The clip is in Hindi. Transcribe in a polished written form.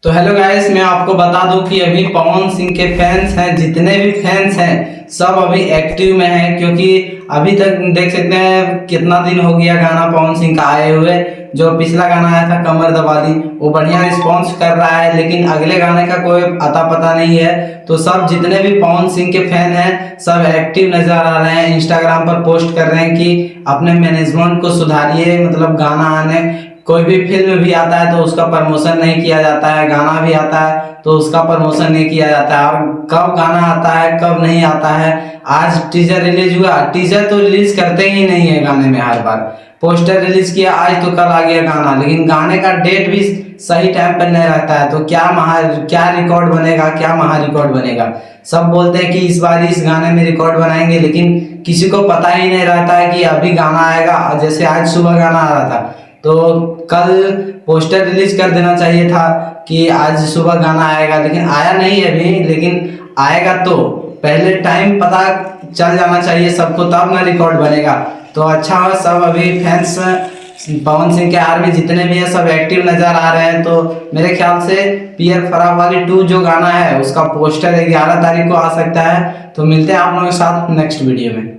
तो हेलो गाइस, मैं आपको बता दूं कि अभी पवन सिंह के फैंस हैं, जितने भी फैंस हैं सब अभी एक्टिव में हैं। क्योंकि अभी तक देख सकते हैं कितना दिन हो गया गाना पवन सिंह का आए हुए। जो पिछला गाना आया था कमर दबा दी, वो बढ़िया रिस्पॉन्स कर रहा है, लेकिन अगले गाने का कोई अता पता नहीं है। तो सब जितने भी पवन सिंह के फैन हैं सब एक्टिव नजर आ रहे हैं, इंस्टाग्राम पर पोस्ट कर रहे हैं कि अपने मैनेजमेंट को सुधारिए। मतलब गाना आने, कोई भी फिल्म भी आता है तो उसका प्रमोशन नहीं किया जाता है, गाना भी आता है तो उसका प्रमोशन नहीं किया जाता है, और कब गाना आता है कब नहीं आता है। आज टीजर रिलीज हुआ, टीजर तो रिलीज करते ही नहीं है गाने में, हर बार पोस्टर रिलीज किया आज तो कल आ गया गाना, लेकिन गाने का डेट भी सही टाइम पर नहीं रहता है। तो क्या रिकॉर्ड बनेगा, क्या महा रिकॉर्ड बनेगा। सब बोलते हैं कि इस बार इस गाने में रिकॉर्ड बनाएंगे, लेकिन किसी को पता ही नहीं रहता है कि अभी गाना आएगा। जैसे आज सुबह गाना आ रहा था तो कल पोस्टर रिलीज कर देना चाहिए था कि आज सुबह गाना आएगा, लेकिन आया नहीं है अभी। लेकिन आएगा तो पहले टाइम पता चल जाना चाहिए सबको, तब ना रिकॉर्ड बनेगा। तो अच्छा हो, सब अभी फैंस पवन सिंह के आर्मी जितने भी हैं सब एक्टिव नजर आ रहे हैं। तो मेरे ख्याल से पियर फरावाली 2 जो गाना है उसका पोस्टर 11 तारीख को आ सकता है। तो मिलते हैं आप लोगों के साथ नेक्स्ट वीडियो में।